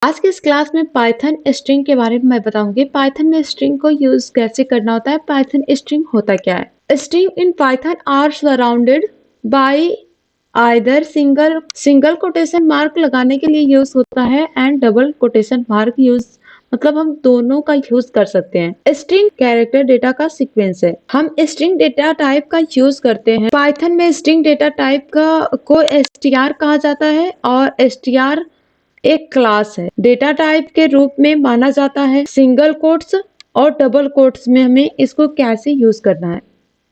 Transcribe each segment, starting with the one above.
आज के इस क्लास में पाइथन स्ट्रिंग के बारे में मैं बताऊंगी। पाइथन में स्ट्रिंग को यूज कैसे करना होता है, पाइथन स्ट्रिंग होता क्या है। String in Python are surrounded by either single quotation mark लगाने के लिए यूज होता है and double quotation mark use, मतलब हम दोनों का यूज कर सकते हैं। स्ट्रिंग कैरेक्टर डेटा का सीक्वेंस है। हम स्ट्रिंग डेटा टाइप का यूज करते हैं। पाइथन में स्ट्रिंग डेटा टाइप को str कहा जाता है और str एक क्लास है, डेटा टाइप के रूप में माना जाता है। सिंगल कोट्स और डबल कोट्स में हमें इसको कैसे यूज करना है,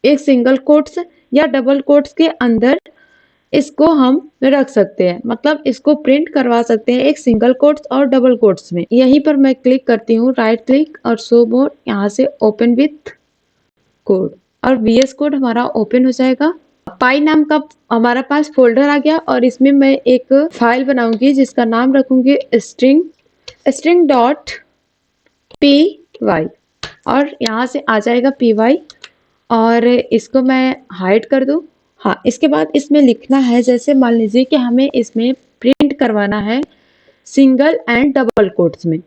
एक सिंगल कोट्स या डबल कोट्स के अंदर इसको हम रख सकते हैं, मतलब इसको प्रिंट करवा सकते हैं एक सिंगल कोट्स और डबल कोट्स में। यहीं पर मैं क्लिक करती हूँ, राइट क्लिक और शो मोर, यहाँ से ओपन विथ कोड और VS कोड हमारा ओपन हो जाएगा। पाई नाम का हमारा पास फोल्डर आ गया और इसमें मैं एक फाइल बनाऊंगी जिसका नाम रखूंगी स्ट्रिंग डॉट py और यहाँ से आ जाएगा py और इसको मैं हाइड कर दूं। हाँ, इसके बाद इसमें लिखना है, जैसे मान लीजिए कि हमें इसमें प्रिंट करवाना है सिंगल एंड डबल कोट्स में,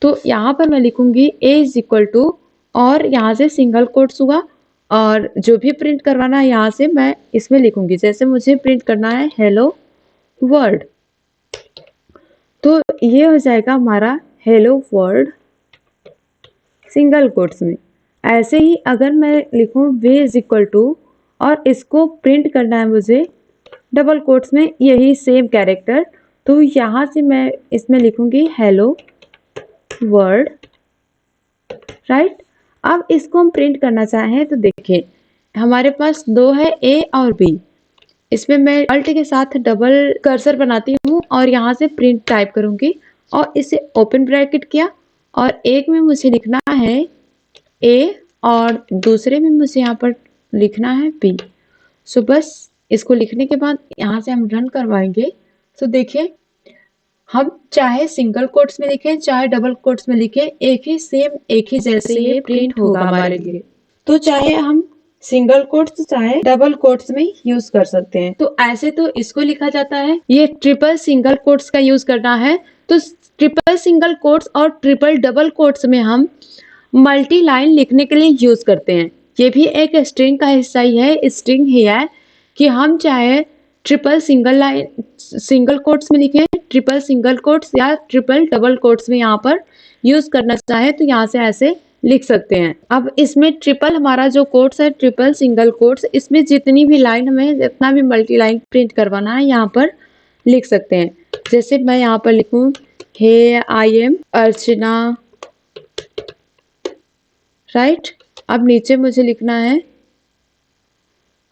तो यहाँ पर मैं लिखूंगी a इज इक्वल टू और यहाँ से सिंगल कोट्स हुआ और जो भी प्रिंट करवाना है यहाँ से मैं इसमें लिखूंगी। जैसे मुझे प्रिंट करना है हेलो वर्ल्ड, तो ये हो जाएगा हमारा हेलो वर्ल्ड सिंगल कोट्स में। ऐसे ही अगर मैं लिखूं v इज इक्वल टू और इसको प्रिंट करना है मुझे डबल कोट्स में, यही सेम कैरेक्टर, तो यहाँ से मैं इसमें लिखूंगी हेलो वर्ल्ड, राइट। अब इसको हम प्रिंट करना चाहें तो देखिए हमारे पास दो है a और b। इसमें मैं अल्ट के साथ डबल कर्सर बनाती हूँ और यहाँ से प्रिंट टाइप करूंगी और इसे ओपन ब्रैकेट किया और एक में मुझे लिखना है a और दूसरे में मुझे यहाँ पर लिखना है b। सो बस इसको लिखने के बाद यहाँ से हम रन करवाएंगे। तो देखिए हम चाहे सिंगल कोट्स में लिखें चाहे डबल कोट्स में लिखें, एक ही सेम एक ही जैसे ये प्रिंट होगा हमारे लिए। तो चाहे हम सिंगल कोट्स चाहे डबल कोट्स में यूज कर सकते हैं। तो ऐसे तो इसको लिखा जाता है, ये ट्रिपल सिंगल कोट्स का यूज करना है तो ट्रिपल सिंगल कोट्स और ट्रिपल डबल कोट्स में हम मल्टी लाइन लिखने के लिए यूज करते हैं। ये भी एक स्ट्रिंग का हिस्सा ही है। स्ट्रिंग ही है कि हम चाहे ट्रिपल सिंगल कोट्स में लिखें, ट्रिपल सिंगल कोट्स या ट्रिपल डबल कोट्स में यहाँ पर यूज करना चाहे तो यहाँ से ऐसे लिख सकते हैं। अब इसमें ट्रिपल हमारा जो कोट्स है ट्रिपल सिंगल कोट्स, इसमें जितनी भी लाइन हमें जितना भी मल्टी लाइन प्रिंट करवाना है यहाँ पर लिख सकते हैं। जैसे मैं यहाँ पर लिखूं हे आई एम अर्चना, राइट। अब नीचे मुझे लिखना है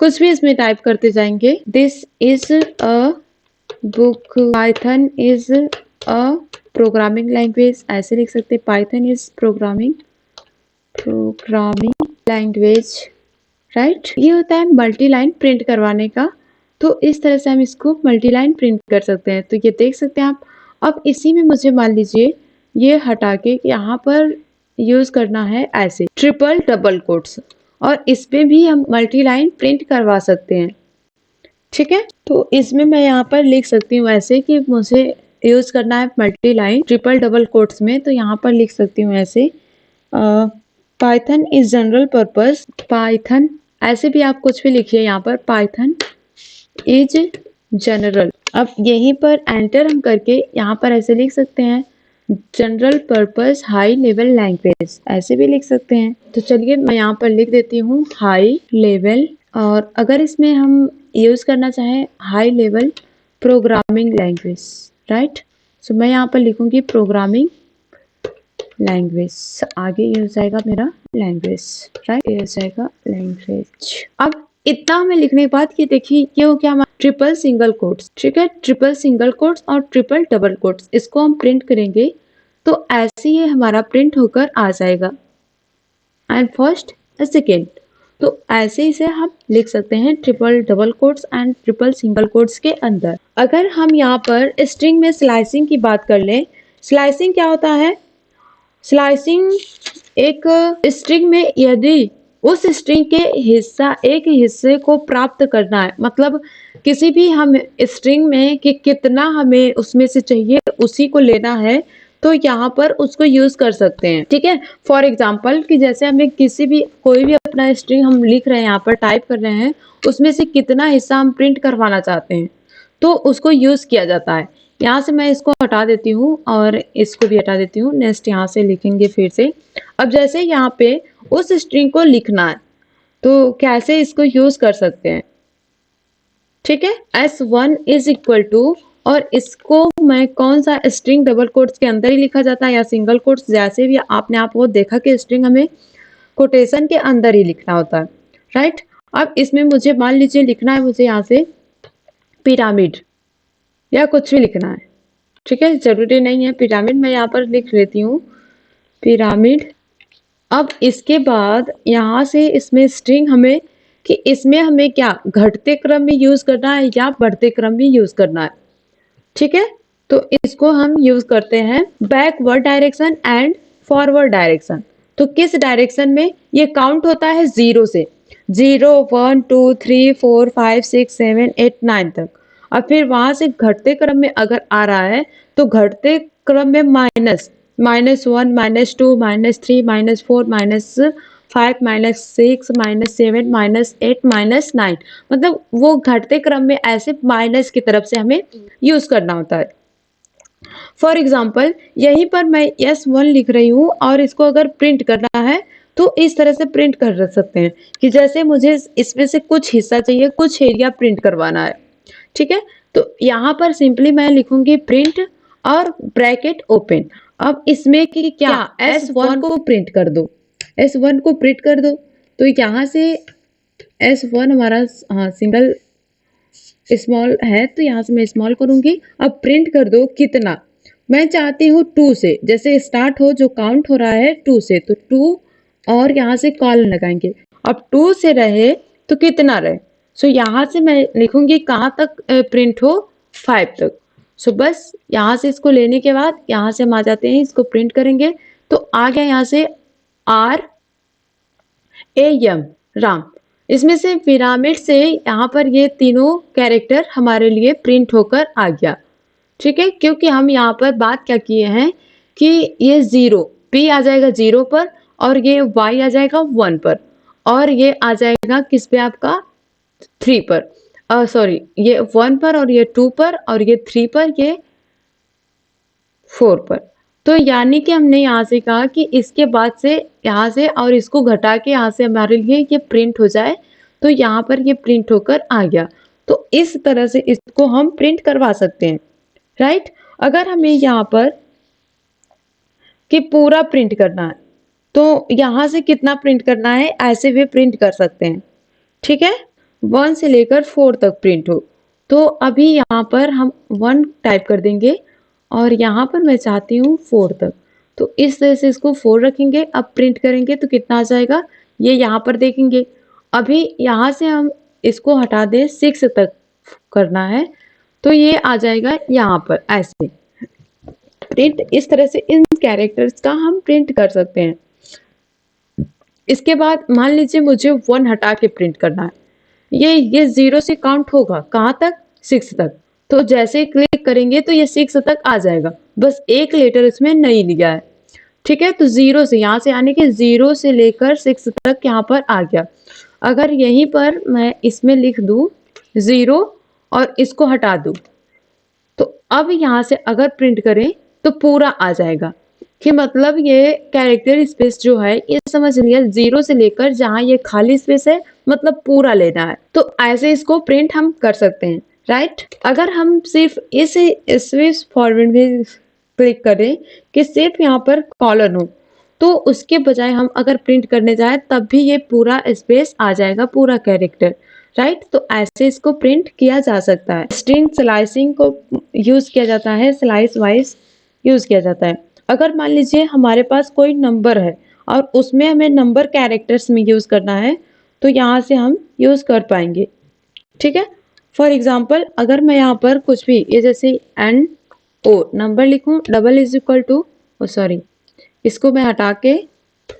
कुछ भी इसमें टाइप करते जाएंगे। This is a book, Python is a programming language, ऐसे लिख सकते हैं। Python is programming language, right. ये होता है मल्टी लाइन प्रिंट करवाने का। तो इस तरह से हम इसको मल्टी लाइन प्रिंट कर सकते हैं। तो ये देख सकते हैं आप। अब इसी में मुझे मान लीजिए ये हटा के यहाँ पर यूज करना है ऐसे ट्रिपल डबल कोट्स और इसमें भी हम मल्टी लाइन प्रिंट करवा सकते हैं, ठीक है। तो इसमें मैं यहाँ पर लिख सकती हूँ ऐसे कि मुझे यूज करना है multi line triple double quotes में, तो यहाँ पर लिख सकती हूँ ऐसे Python is general purpose, Python, ऐसे भी आप कुछ भी लिखिए यहाँ पर, पाइथन इज जनरल। अब यहीं पर एंटर हम करके यहाँ पर ऐसे लिख सकते हैं general purpose high level language, ऐसे भी लिख सकते हैं। तो चलिए मैं यहाँ पर लिख देती हूँ हाई लेवल, और अगर इसमें हम यूज करना चाहें high level programming language, right. So मैं यहाँ पर लिखूंगी प्रोग्रामिंग लैंग्वेज, आगे ये हो जाएगा मेरा लैंग्वेज, राइट, ये हो जाएगा लैंग्वेज। अब इतना हमें लिखने के बाद ये देखिए ये हो गया हमारा ट्रिपल सिंगल कोट्स, ठीक है। ट्रिपल सिंगल कोट्स और ट्रिपल डबल कोट्स, इसको हम प्रिंट करेंगे तो ऐसे ही हमारा प्रिंट होकर आ जाएगा एंड फर्स्ट सेकेंड। तो ऐसे ही से हम लिख सकते हैं triple double quotes and triple single quotes के अंदर। अगर हम यहाँ पर स्ट्रिंग में स्लाइसिंग की बात कर लें, स्लाइसिंग क्या होता है? स्लाइसिंग एक स्ट्रिंग में यदि उस स्ट्रिंग के एक हिस्से को प्राप्त करना है, मतलब किसी भी हम स्ट्रिंग में कि कितना हमें उसमें से चाहिए उसी को लेना है, तो यहाँ पर उसको यूज कर सकते हैं। ठीक है, फॉर एग्जाम्पल कि जैसे हमें किसी भी कोई भी अपना स्ट्रिंग हम लिख रहे हैं, यहाँ पर टाइप कर रहे हैं, उसमें से कितना हिस्सा हम प्रिंट करवाना चाहते हैं तो उसको यूज किया जाता है। यहाँ से मैं इसको हटा देती हूँ और इसको भी हटा देती हूँ। नेक्स्ट यहाँ से लिखेंगे फिर से। अब जैसे यहाँ पे उस स्ट्रिंग को लिखना है तो कैसे इसको यूज कर सकते हैं। ठीक है, S1 इज इक्वल टू, और इसको मैं कौन सा स्ट्रिंग डबल कोट्स के अंदर ही लिखा जाता है या सिंगल कोट्स, जैसे भी आपने आप वो देखा कि स्ट्रिंग हमें कोटेशन के अंदर ही लिखना होता है। राइट, अब इसमें मुझे मान लीजिए लिखना है, मुझे यहाँ से पिरामिड या कुछ भी लिखना है। ठीक है, जरूरी नहीं है पिरामिड, मैं यहाँ पर लिख लेती हूँ पिरामिड। अब इसके बाद यहाँ से इसमें स्ट्रिंग हमें कि इसमें हमें क्या घटते क्रम में यूज करना है या बढ़ते क्रम में यूज करना है। ठीक है, तो इसको हम यूज करते हैं backward direction and forward direction. तो किस डायरेक्शन में ये काउंट होता है 0 से, 0 1 2 3 4 5 6 7 8 9 तक। और फिर वहां से घटते क्रम में अगर आ रहा है तो घटते क्रम में माइनस, -1 -2 -3 -4 -5 -6 -7 -8 -9, मतलब वो घटते क्रम में ऐसे माइनस की तरफ से हमें यूज करना होता है। फॉर एग्जाम्पल यहीं पर मैं S1 लिख रही हूँ और इसको अगर प्रिंट करना है तो इस तरह से प्रिंट कर सकते हैं कि जैसे मुझे इसमें से कुछ हिस्सा चाहिए, कुछ एरिया प्रिंट करवाना है। ठीक है, तो यहाँ पर सिंपली मैं लिखूंगी प्रिंट और ब्रैकेट ओपन। अब इसमें कि क्या S1 को प्रिंट कर दो, S1 को प्रिंट कर दो। तो यहाँ से S1 हमारा हाँ सिंगल स्मॉल है तो यहाँ से मैं स्मॉल करूंगी। अब प्रिंट कर दो कितना, मैं चाहती हूँ 2 से, जैसे स्टार्ट हो जो काउंट हो रहा है 2 से, तो 2 और यहाँ से कॉलन लगाएंगे। अब 2 से रहे तो कितना रहे, सो यहाँ से मैं लिखूंगी कहाँ तक प्रिंट हो, 5 तक। सो बस यहाँ से इसको लेने के बाद यहाँ से हम आ जाते हैं, इसको प्रिंट करेंगे तो आ गया यहाँ से RAM, राम। इसमें से पिरामिड से यहाँ पर ये तीनों कैरेक्टर हमारे लिए प्रिंट होकर आ गया। ठीक है, क्योंकि हम यहाँ पर बात क्या किए हैं कि ये 0 P आ जाएगा 0 पर और ये Y आ जाएगा 1 पर और ये आ जाएगा किस पे आपका 3 पर, सॉरी ये 1 पर और ये 2 पर और ये 3 पर, ये 4 पर। तो यानी कि हमने यहाँ से कहा कि इसके बाद से यहाँ से और इसको घटा के यहाँ से हमारे लिए ये प्रिंट हो जाए, तो यहाँ पर ये प्रिंट होकर आ गया। तो इस तरह से इसको हम प्रिंट करवा सकते हैं। राइट, अगर हमें यहाँ पर कि पूरा प्रिंट करना है तो यहाँ से कितना प्रिंट करना है ऐसे भी प्रिंट कर सकते हैं। ठीक है, 1 से लेकर 4 तक प्रिंट हो। तो अभी यहाँ पर हम 1 टाइप कर देंगे और यहाँ पर मैं चाहती हूँ 4 तक, तो इस तरह से इसको 4 रखेंगे। अब प्रिंट करेंगे तो कितना आ जाएगा ये यहाँ पर देखेंगे। अभी यहाँ से हम इसको हटा दें, 6 तक करना है तो ये आ जाएगा यहाँ पर ऐसे प्रिंट। इस तरह से इन कैरेक्टर्स का हम प्रिंट कर सकते हैं। इसके बाद मान लीजिए मुझे 1 हटा के प्रिंट करना है, ये 0 से काउंट होगा कहाँ तक, 6 तक। तो जैसे क्लिक करेंगे तो ये 6 तक आ जाएगा, बस एक लेटर इसमें नहीं लिया है। ठीक है, तो 0 से यहाँ से आने के 0 से लेकर 6 तक यहाँ पर आ गया। अगर यहीं पर मैं इसमें लिख दूं 0 और इसको हटा दूं तो अब यहाँ से अगर प्रिंट करें तो पूरा आ जाएगा। कि मतलब ये कैरेक्टर स्पेस जो है ये समझ लिया 0 से लेकर जहाँ ये खाली स्पेस है मतलब पूरा लेना है, तो ऐसे इसको प्रिंट हम कर सकते हैं। राइट, अगर हम सिर्फ इस स्विच फॉरवर्ड में क्लिक करें कि सिर्फ यहाँ पर कॉलन हो तो उसके बजाय हम अगर प्रिंट करने जाए तब भी ये पूरा स्पेस आ जाएगा, पूरा कैरेक्टर। राइट, तो ऐसे इसको प्रिंट किया जा सकता है। स्ट्रिंग स्लाइसिंग को यूज किया जाता है, स्लाइस वाइज यूज किया जाता है। अगर मान लीजिए हमारे पास कोई नंबर है और उसमें हमें नंबर कैरेक्टर्स में यूज करना है तो यहाँ से हम यूज कर पाएंगे। ठीक है, फॉर एग्जाम्पल अगर मैं यहाँ पर कुछ भी ये जैसे NO नंबर लिखूं, double is equal to, sorry इसको मैं हटा के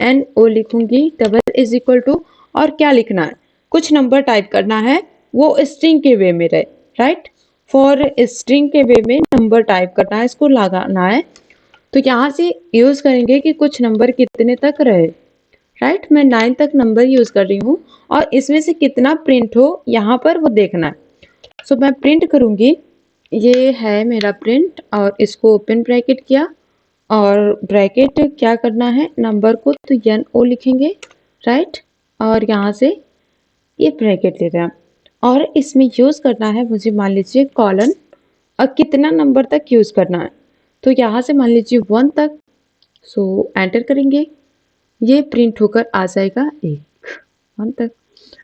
एन ओ लिखूंगी, डबल इज इक्वल टू, और क्या लिखना है, कुछ नंबर टाइप करना है, वो स्ट्रिंग के वे में रहे, राइट। फॉर स्ट्रिंग के वे में नंबर टाइप करना है, इसको लगाना है। तो यहाँ से यूज करेंगे कि कुछ नंबर कितने तक रहे, राइट। मैं 9 तक नंबर यूज कर रही हूँ और इसमें से कितना प्रिंट हो यहाँ पर वो देखना है। सो मैं प्रिंट करूंगी, ये है मेरा प्रिंट, और इसको ओपन ब्रैकेट किया, और ब्रैकेट क्या करना है, नंबर को तो एन ओ लिखेंगे, राइट। और यहाँ से ये ब्रैकेट ले रहे हैं, और इसमें यूज करना है मुझे, मान लीजिए कॉलन, और कितना नंबर तक यूज करना है, तो यहाँ से मान लीजिए 1 तक। सो एंटर करेंगे, ये प्रिंट होकर आ जाएगा 1 तक।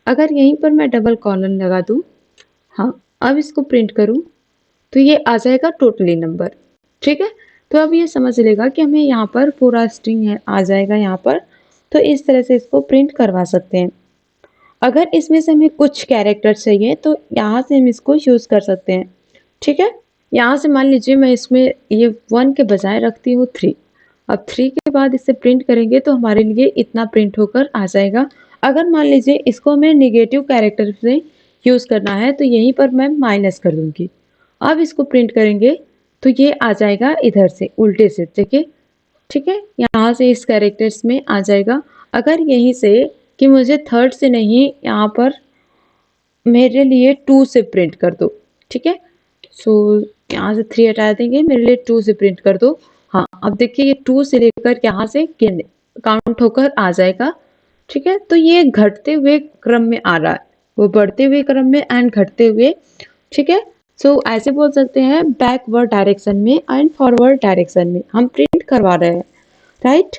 अगर यहीं पर मैं डबल कॉलन लगा दूं, हाँ, अब इसको प्रिंट करूं, तो ये आ जाएगा टोटली नंबर, ठीक है। तो अब ये समझ लेगा कि हमें यहाँ पर पूरा स्ट्रिंग है आ जाएगा यहाँ पर। तो इस तरह से इसको प्रिंट करवा सकते हैं। अगर इसमें से हमें कुछ कैरेक्टर चाहिए तो यहाँ से हम इसको यूज कर सकते हैं, ठीक है। यहाँ से मान लीजिए मैं इसमें ये 1 के बजाय रखती हूँ 3। अब 3 के बाद इसे प्रिंट करेंगे तो हमारे लिए इतना प्रिंट होकर आ जाएगा। अगर मान लीजिए इसको हमें निगेटिव कैरेक्टर से यूज करना है तो यहीं पर मैं माइनस कर दूंगी। अब इसको प्रिंट करेंगे तो ये आ जाएगा इधर से उल्टे से, देखिए, ठीक है। यहाँ से इस कैरेक्टर्स में आ जाएगा। अगर यहीं से कि मुझे थर्ड से नहीं, यहाँ पर मेरे लिए 2 से प्रिंट कर दो, ठीक है। सो यहाँ से 3 हटा देंगे, मेरे लिए 2 से प्रिंट कर दो। हाँ, अब देखिए ये 2 से लेकर यहाँ से काउंट होकर आ जाएगा, ठीक है। तो ये घटते हुए क्रम में आ रहा है, वो बढ़ते हुए क्रम में एंड घटते हुए, ठीक है। सो ऐसे बोल सकते हैं बैकवर्ड डायरेक्शन में एंड फॉरवर्ड डायरेक्शन में हम प्रिंट करवा रहे हैं, राइट।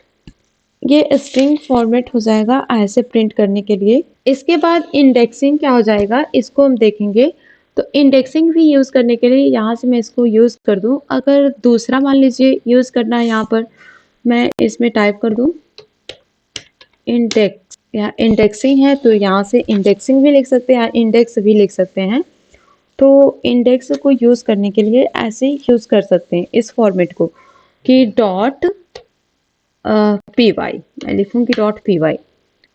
ये स्ट्रिंग फॉर्मेट हो जाएगा ऐसे प्रिंट करने के लिए। इसके बाद इंडेक्सिंग क्या हो जाएगा, इसको हम देखेंगे। तो इंडेक्सिंग भी यूज करने के लिए यहाँ से मैं इसको यूज कर दूं। अगर दूसरा मान लीजिए यूज करना है, यहाँ पर मैं इसमें टाइप कर दूं इंडेक्स, या इंडेक्सिंग है तो यहाँ से इंडेक्सिंग भी लिख सकते हैं, इंडेक्स भी लिख सकते हैं। तो इंडेक्स को यूज करने के लिए ऐसे यूज कर सकते हैं इस फॉर्मेट को कि डॉट पी वाई, मैं लिखूंगी डॉट पी वाई।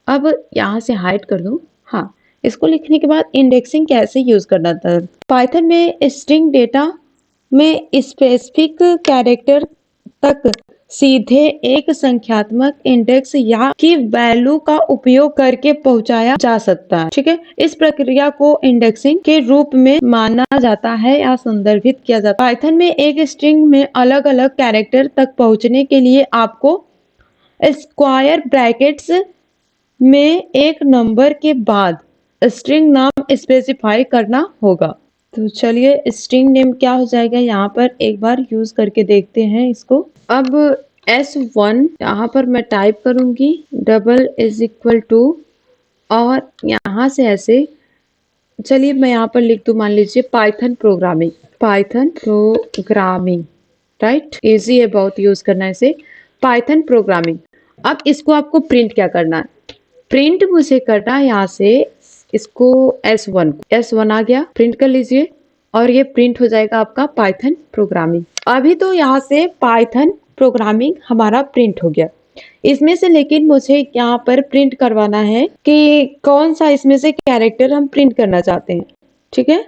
अब यहाँ से हाइड कर दूं। हाँ, इसको लिखने के बाद इंडेक्सिंग कैसे यूज करना था। पाइथन में स्ट्रिंग डेटा में स्पेसिफिक कैरेक्टर तक सीधे एक संख्यात्मक इंडेक्स या की वैल्यू का उपयोग करके पहुंचाया जा सकता है, ठीक है। इस प्रक्रिया को इंडेक्सिंग के रूप में माना जाता है या संदर्भित किया जाता है। पाइथन में एक स्ट्रिंग में अलग अलग कैरेक्टर तक पहुंचने के लिए आपको स्क्वायर ब्रैकेट्स में एक नंबर के बाद स्ट्रिंग नाम स्पेसिफाई करना होगा। तो चलिए स्ट्रिंग नेम क्या हो जाएगा, यहाँ पर एक बार यूज करके देखते हैं इसको। अब S1 यहाँ पर मैं टाइप करूंगी, डबल इज इक्वल टू, और यहाँ से ऐसे, चलिए मैं यहाँ पर लिख दूं, मान लीजिए Python programming, Python programming, right. Easy है बहुत यूज करना है इसे, पाइथन प्रोग्रामिंग। अब इसको आपको प्रिंट क्या करना है, प्रिंट मुझे करना है यहाँ से इसको S1 आ गया, प्रिंट कर लीजिए, और ये प्रिंट हो जाएगा आपका पाइथन प्रोग्रामिंग। अभी तो यहाँ से पाइथन प्रोग्रामिंग हमारा प्रिंट हो गया। इसमें से लेकिन मुझे यहाँ पर प्रिंट करवाना है कि कौन सा इसमें से कैरेक्टर हम प्रिंट करना चाहते हैं, ठीक है।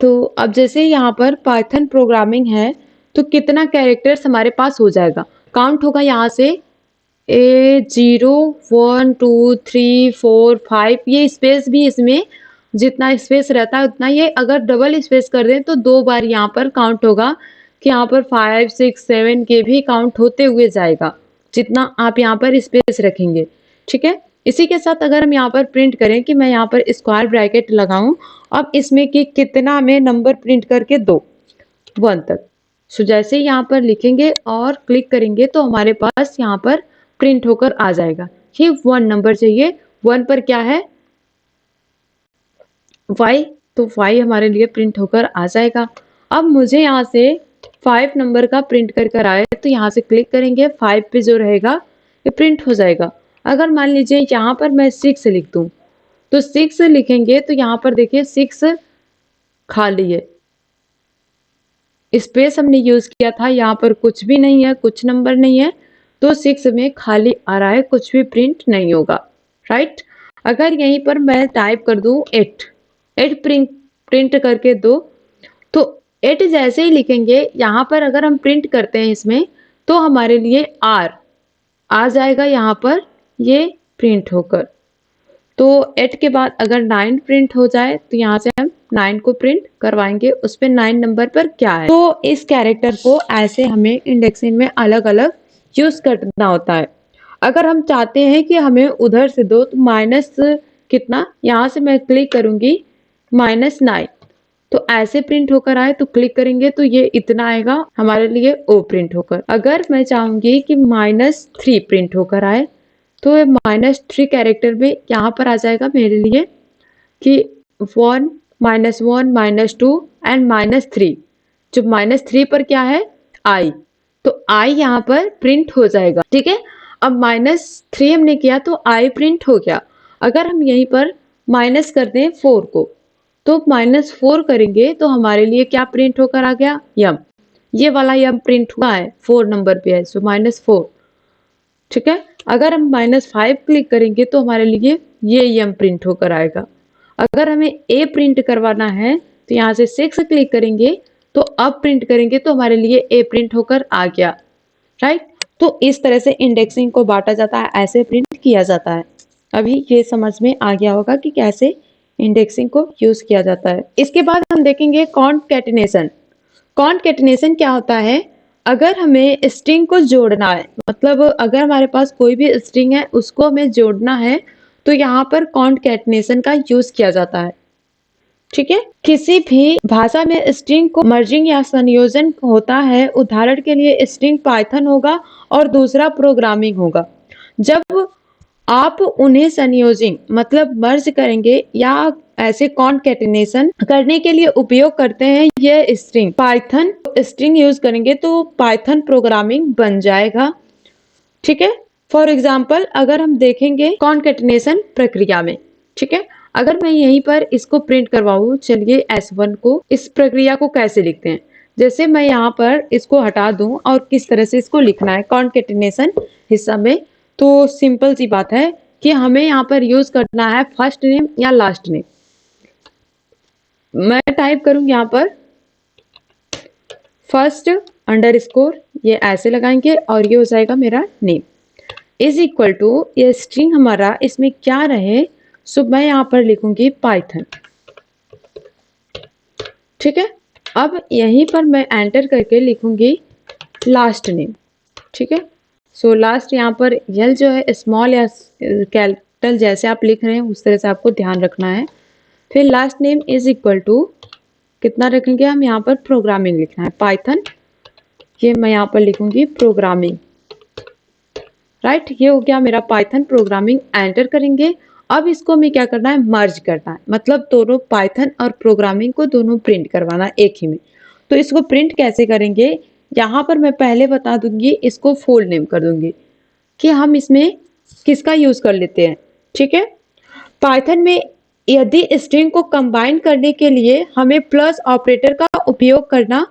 तो अब जैसे यहाँ पर पाइथन प्रोग्रामिंग है तो कितना कैरेक्टर्स हमारे पास हो जाएगा, काउंट होगा यहाँ से A0 1 2 3 4 5, ये स्पेस भी इसमें जितना स्पेस रहता है उतना, ये अगर डबल स्पेस कर दें तो 2 बार यहाँ पर काउंट होगा कि यहाँ पर 5 6 7 के भी काउंट होते हुए जाएगा जितना आप यहाँ पर स्पेस रखेंगे, ठीक है। इसी के साथ अगर हम यहाँ पर प्रिंट करें कि मैं यहाँ पर स्क्वायर ब्रैकेट लगाऊं, अब इसमें कि कितना में नंबर प्रिंट करके दो 1 तक। सो जैसे ही यहाँ पर लिखेंगे और क्लिक करेंगे तो हमारे पास यहाँ पर प्रिंट होकर आ जाएगा। ये 1 नंबर चाहिए, 1 पर क्या है y, तो y हमारे लिए प्रिंट होकर आ जाएगा। अब मुझे यहाँ से 5 नंबर का प्रिंट कर आए तो यहाँ से क्लिक करेंगे, 5 पे जो रहेगा ये प्रिंट हो जाएगा। अगर मान लीजिए यहाँ पर मैं 6 लिख दूं तो 6 लिखेंगे तो यहाँ पर देखिए 6 खाली है, स्पेस हमने यूज किया था, यहाँ पर कुछ भी नहीं है, कुछ नंबर नहीं है, तो 6 में खाली आ रहा है, कुछ भी प्रिंट नहीं होगा, राइट। अगर यहीं पर मैं टाइप कर दूं 8, 8 प्रिंट प्रिंट करके दो, तो 8 जैसे ही लिखेंगे यहाँ पर अगर हम प्रिंट करते हैं इसमें, तो हमारे लिए आर आ जाएगा यहाँ पर ये प्रिंट होकर। तो 8 के बाद अगर 9 प्रिंट हो जाए तो यहाँ से हम 9 को प्रिंट करवाएंगे, उस पे 9 नंबर पर क्या है। तो इस कैरेक्टर को ऐसे हमें इंडेक्सिंग में अलग अलग यूज करना होता है। अगर हम चाहते हैं कि हमें उधर से दो, तो माइनस कितना, यहाँ से मैं क्लिक करूंगी -9, तो ऐसे प्रिंट होकर आए तो क्लिक करेंगे तो ये इतना आएगा हमारे लिए ओ प्रिंट होकर। अगर मैं चाहूंगी कि -3 प्रिंट होकर आए, तो -3 कैरेक्टर में यहाँ पर आ जाएगा मेरे लिए कि 1 -1 -2 एंड -3। जो -3 पर क्या है, आई, तो आई यहाँ पर प्रिंट हो जाएगा, ठीक है। अब -3 हमने किया तो आई प्रिंट हो गया। अगर हम यहीं पर माइनस कर दें 4 को, तो -4 करेंगे तो हमारे लिए क्या प्रिंट होकर आ गया, यम। ये वाला यम प्रिंट हुआ है, 4 नंबर पे है, सो -4, ठीक है। अगर हम -5 क्लिक करेंगे तो हमारे लिए ये यम प्रिंट होकर आएगा। अगर हमें ए प्रिंट करवाना है तो यहाँ से 6 क्लिक करेंगे, तो अब प्रिंट करेंगे तो हमारे लिए ए प्रिंट होकर आ गया, राइट। तो इस तरह से इंडेक्सिंग को बांटा जाता है, ऐसे प्रिंट किया जाता है। अभी ये समझ में आ गया होगा कि कैसे इंडेक्सिंग को यूज किया जाता है। इसके बाद हम देखेंगे कॉन्कैटिनेशन। कॉन्कैटिनेशन क्या होता है, अगर हमें स्ट्रिंग को जोड़ना है, मतलब अगर हमारे पास कोई भी स्ट्रिंग है उसको हमें जोड़ना है, तो यहाँ पर कॉन्कैटिनेशन का यूज किया जाता है, ठीक है। किसी भी भाषा में स्ट्रिंग को मर्जिंग या संयोजन होता है। उदाहरण के लिए स्ट्रिंग पाइथन होगा और दूसरा प्रोग्रामिंग होगा। जब आप उन्हें संयोजिंग मतलब मर्ज करेंगे या ऐसे कॉन्कैटिनेशन करने के लिए उपयोग करते हैं ये स्ट्रिंग, पाइथन स्ट्रिंग यूज करेंगे तो पाइथन प्रोग्रामिंग बन जाएगा, ठीक है। फॉर एग्जाम्पल अगर हम देखेंगे कॉन्कैटिनेशन प्रक्रिया में, ठीक है, अगर मैं यहीं पर इसको प्रिंट करवाऊं, चलिए S1 को, इस प्रक्रिया को कैसे लिखते हैं, जैसे मैं यहाँ पर इसको हटा दूं और किस तरह से इसको लिखना है कॉन्कैटिनेशन हिस्सा में, तो सिंपल सी बात है कि हमें यहाँ पर यूज करना है फर्स्ट नेम या लास्ट नेम। मैं टाइप करूंगी यहाँ पर फर्स्ट अंडरस्कोर, ये ऐसे लगाएंगे और ये हो जाएगा मेरा नेम, इज इक्वल टू, ये स्ट्रिंग हमारा इसमें क्या रहे, सो मैं यहाँ पर लिखूंगी पाइथन, ठीक है। अब यहीं पर मैं एंटर करके लिखूंगी लास्ट नेम, ठीक है। सो लास्ट यहाँ पर एल जो है स्मॉल या कैपिटल जैसे आप लिख रहे हैं उस तरह से आपको ध्यान रखना है। फिर last name is equal to कितना रखेंगे हम, यहाँ पर प्रोग्रामिंग लिखना है, पाइथन, ये मैं यहाँ पर लिखूंगी प्रोग्रामिंग, राइट। ये हो गया मेरा पाइथन प्रोग्रामिंग, एंटर करेंगे। अब इसको हमें क्या करना है, मर्ज करना है, मतलब दोनों पाइथन और प्रोग्रामिंग को दोनों प्रिंट करवाना है एक ही में। तो इसको प्रिंट कैसे करेंगे, यहाँ पर मैं पहले बता दूंगी, इसको फुल नेम कर दूंगी कि हम इसमें किसका यूज कर लेते हैं, ठीक है। पाइथन में यदि स्ट्रिंग को कंबाइन करने के लिए हमें प्लस ऑपरेटर का उपयोग करना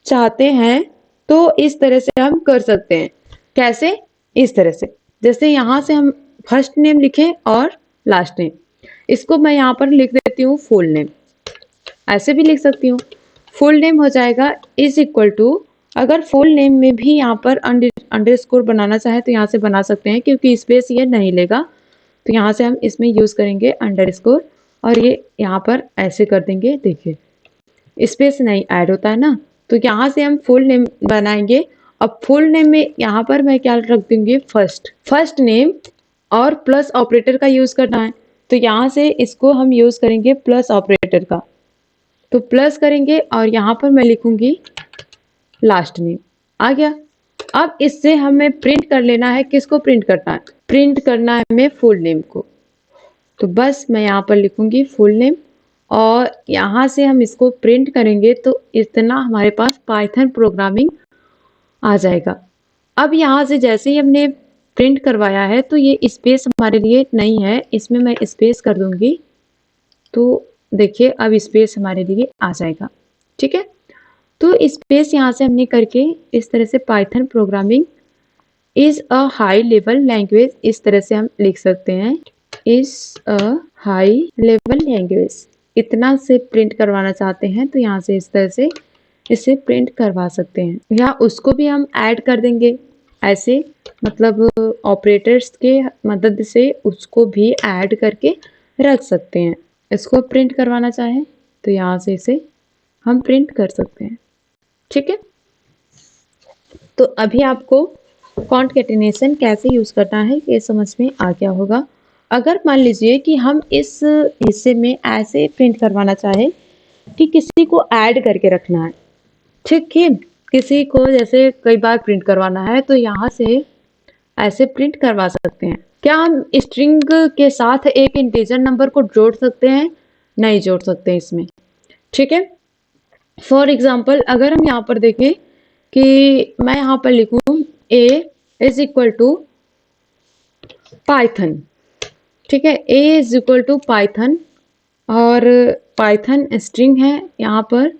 चाहते हैं, तो इस तरह से हम कर सकते हैं। कैसे, इस तरह से, जैसे यहाँ से हम फर्स्ट नेम लिखें और लास्ट नेम, इसको मैं यहाँ पर लिख देती हूँ फुल नेम, ऐसे भी लिख सकती हूँ। फुल नेम हो जाएगा इज इक्वल टू, अगर फुल नेम में भी यहाँ पर अंडरस्कोर बनाना चाहे तो यहाँ से बना सकते हैं, क्योंकि स्पेस ये नहीं लेगा, तो यहाँ से हम इसमें यूज करेंगे अंडरस्कोर और ये यहाँ पर ऐसे कर देंगे, देखिए स्पेस नहीं ऐड होता है ना, तो यहाँ से हम फुल नेम बनाएंगे। अब फुल नेम में यहाँ पर मैं क्या रख दूंगी, फर्स्ट नेम और प्लस ऑपरेटर का यूज करना है, तो यहाँ से इसको हम यूज करेंगे प्लस ऑपरेटर का, तो प्लस करेंगे और यहाँ पर मैं लिखूंगी लास्ट नेम, आ गया। अब इससे हमें प्रिंट कर लेना है, किसको प्रिंट करना है, प्रिंट करना है हमें फुल नेम को, तो बस मैं यहाँ पर लिखूंगी फुल नेम और यहाँ से हम इसको प्रिंट करेंगे तो इतना हमारे पास पाइथन प्रोग्रामिंग आ जाएगा। अब यहाँ से जैसे ही हमने प्रिंट करवाया है तो ये स्पेस हमारे लिए नहीं है, इसमें मैं स्पेस कर दूंगी, तो देखिए अब स्पेस हमारे लिए आ जाएगा, ठीक है। तो स्पेस यहाँ से हमने करके इस तरह से Python programming is a high level language, इस तरह से हम लिख सकते हैं, is a high level language. इतना से प्रिंट करवाना चाहते हैं तो यहाँ से इस तरह से इसे प्रिंट करवा सकते हैं, या उसको भी हम ऐड कर देंगे ऐसे, मतलब ऑपरेटर्स के मदद से उसको भी ऐड करके रख सकते हैं। इसको प्रिंट करवाना चाहें तो यहाँ से इसे हम प्रिंट कर सकते हैं। ठीक है, तो अभी आपको कॉन्केटेनेशन कैसे यूज करना है ये समझ में आ गया होगा। अगर मान लीजिए कि हम इस हिस्से में ऐसे प्रिंट करवाना चाहे कि किसी को ऐड करके रखना है, ठीक है, किसी को जैसे कई बार प्रिंट करवाना है तो यहाँ से ऐसे प्रिंट करवा सकते हैं। क्या हम स्ट्रिंग के साथ एक इंटीजर नंबर को जोड़ सकते हैं? नहीं जोड़ सकते इसमें। ठीक है, फॉर एग्जाम्पल अगर हम यहाँ पर देखें कि मैं यहाँ पर लिखूं a is equal to Python, ठीक है, a is equal to Python, और पाइथन स्ट्रिंग है यहाँ पर,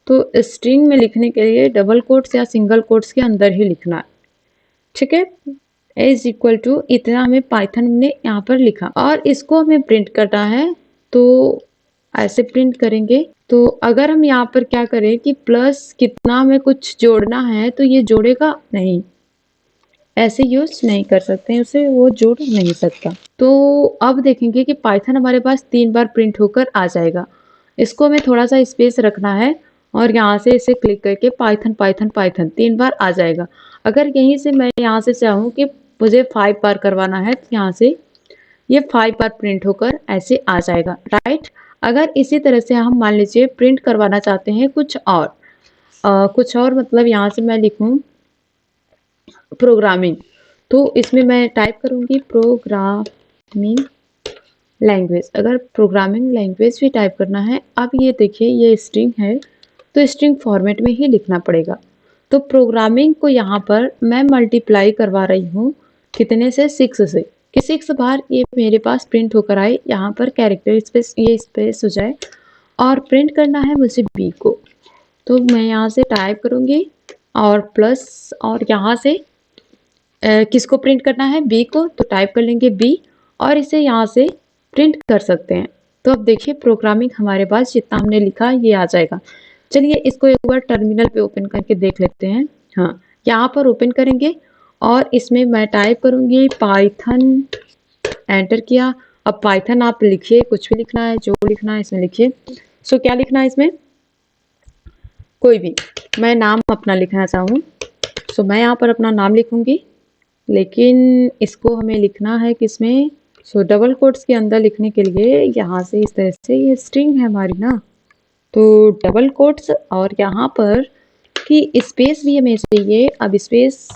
तो स्ट्रिंग में लिखने के लिए डबल कोट्स या सिंगल कोट्स के अंदर ही लिखना है। ठीक है, a इज इक्वल टू इतना हमें पाइथन ने यहाँ पर लिखा, और इसको हमें प्रिंट करना है तो ऐसे प्रिंट करेंगे। तो अगर हम यहाँ पर क्या करें कि प्लस कितना हमें कुछ जोड़ना है तो ये जोड़ेगा नहीं, ऐसे यूज नहीं कर सकते हैं उसे, वो जोड़ नहीं सकता। तो अब देखेंगे कि पाइथन हमारे पास 3 बार प्रिंट होकर आ जाएगा। इसको हमें थोड़ा सा स्पेस रखना है और यहाँ से इसे क्लिक करके पाइथन पाइथन पाइथन 3 बार आ जाएगा। अगर यहीं से मैं यहाँ से चाहूँ कि मुझे 5 बार करवाना है तो यहाँ से ये 5 बार प्रिंट होकर ऐसे आ जाएगा, राइट। अगर इसी तरह से हम मान लीजिए प्रिंट करवाना चाहते हैं कुछ और मतलब यहाँ से मैं लिखूँ प्रोग्रामिंग, तो इसमें मैं टाइप करूँगी प्रोग्रामिंग लैंग्वेज। अगर प्रोग्रामिंग लैंग्वेज भी टाइप करना है, अब ये देखिए ये स्ट्रिंग है तो स्ट्रिंग फॉर्मेट में ही लिखना पड़ेगा। तो प्रोग्रामिंग को यहाँ पर मैं मल्टीप्लाई करवा रही हूँ कितने से, 6 से, कि 6 बार ये मेरे पास प्रिंट होकर आए, यहाँ पर कैरेक्टर स्पेस ये स्पेस हो जाए, और प्रिंट करना है मुझे बी को। तो मैं यहाँ से टाइप करूँगी और प्लस, और यहाँ से किसको प्रिंट करना है, बी को, तो टाइप कर लेंगे बी और इसे यहाँ से प्रिंट कर सकते हैं। तो अब देखिए प्रोग्रामिंग हमारे पास जितना हमने लिखा ये आ जाएगा। चलिए इसको एक बार टर्मिनल पे ओपन करके देख लेते हैं। हाँ, यहाँ पर ओपन करेंगे और इसमें मैं टाइप करूँगी पाइथन, एंटर किया। अब पाइथन आप लिखिए, कुछ भी लिखना है, जो लिखना है इसमें लिखिए। सो क्या लिखना है इसमें, कोई भी, मैं नाम अपना लिखना चाहूँ सो मैं यहाँ पर अपना नाम लिखूँगी, लेकिन इसको हमें लिखना है किसमें, सो डबल कोट्स के अंदर लिखने के लिए यहाँ से इस तरह से, ये स्ट्रिंग है हमारी ना, तो डबल कोट्स, और यहाँ पर कि स्पेस भी हमें चाहिए। अब स्पेस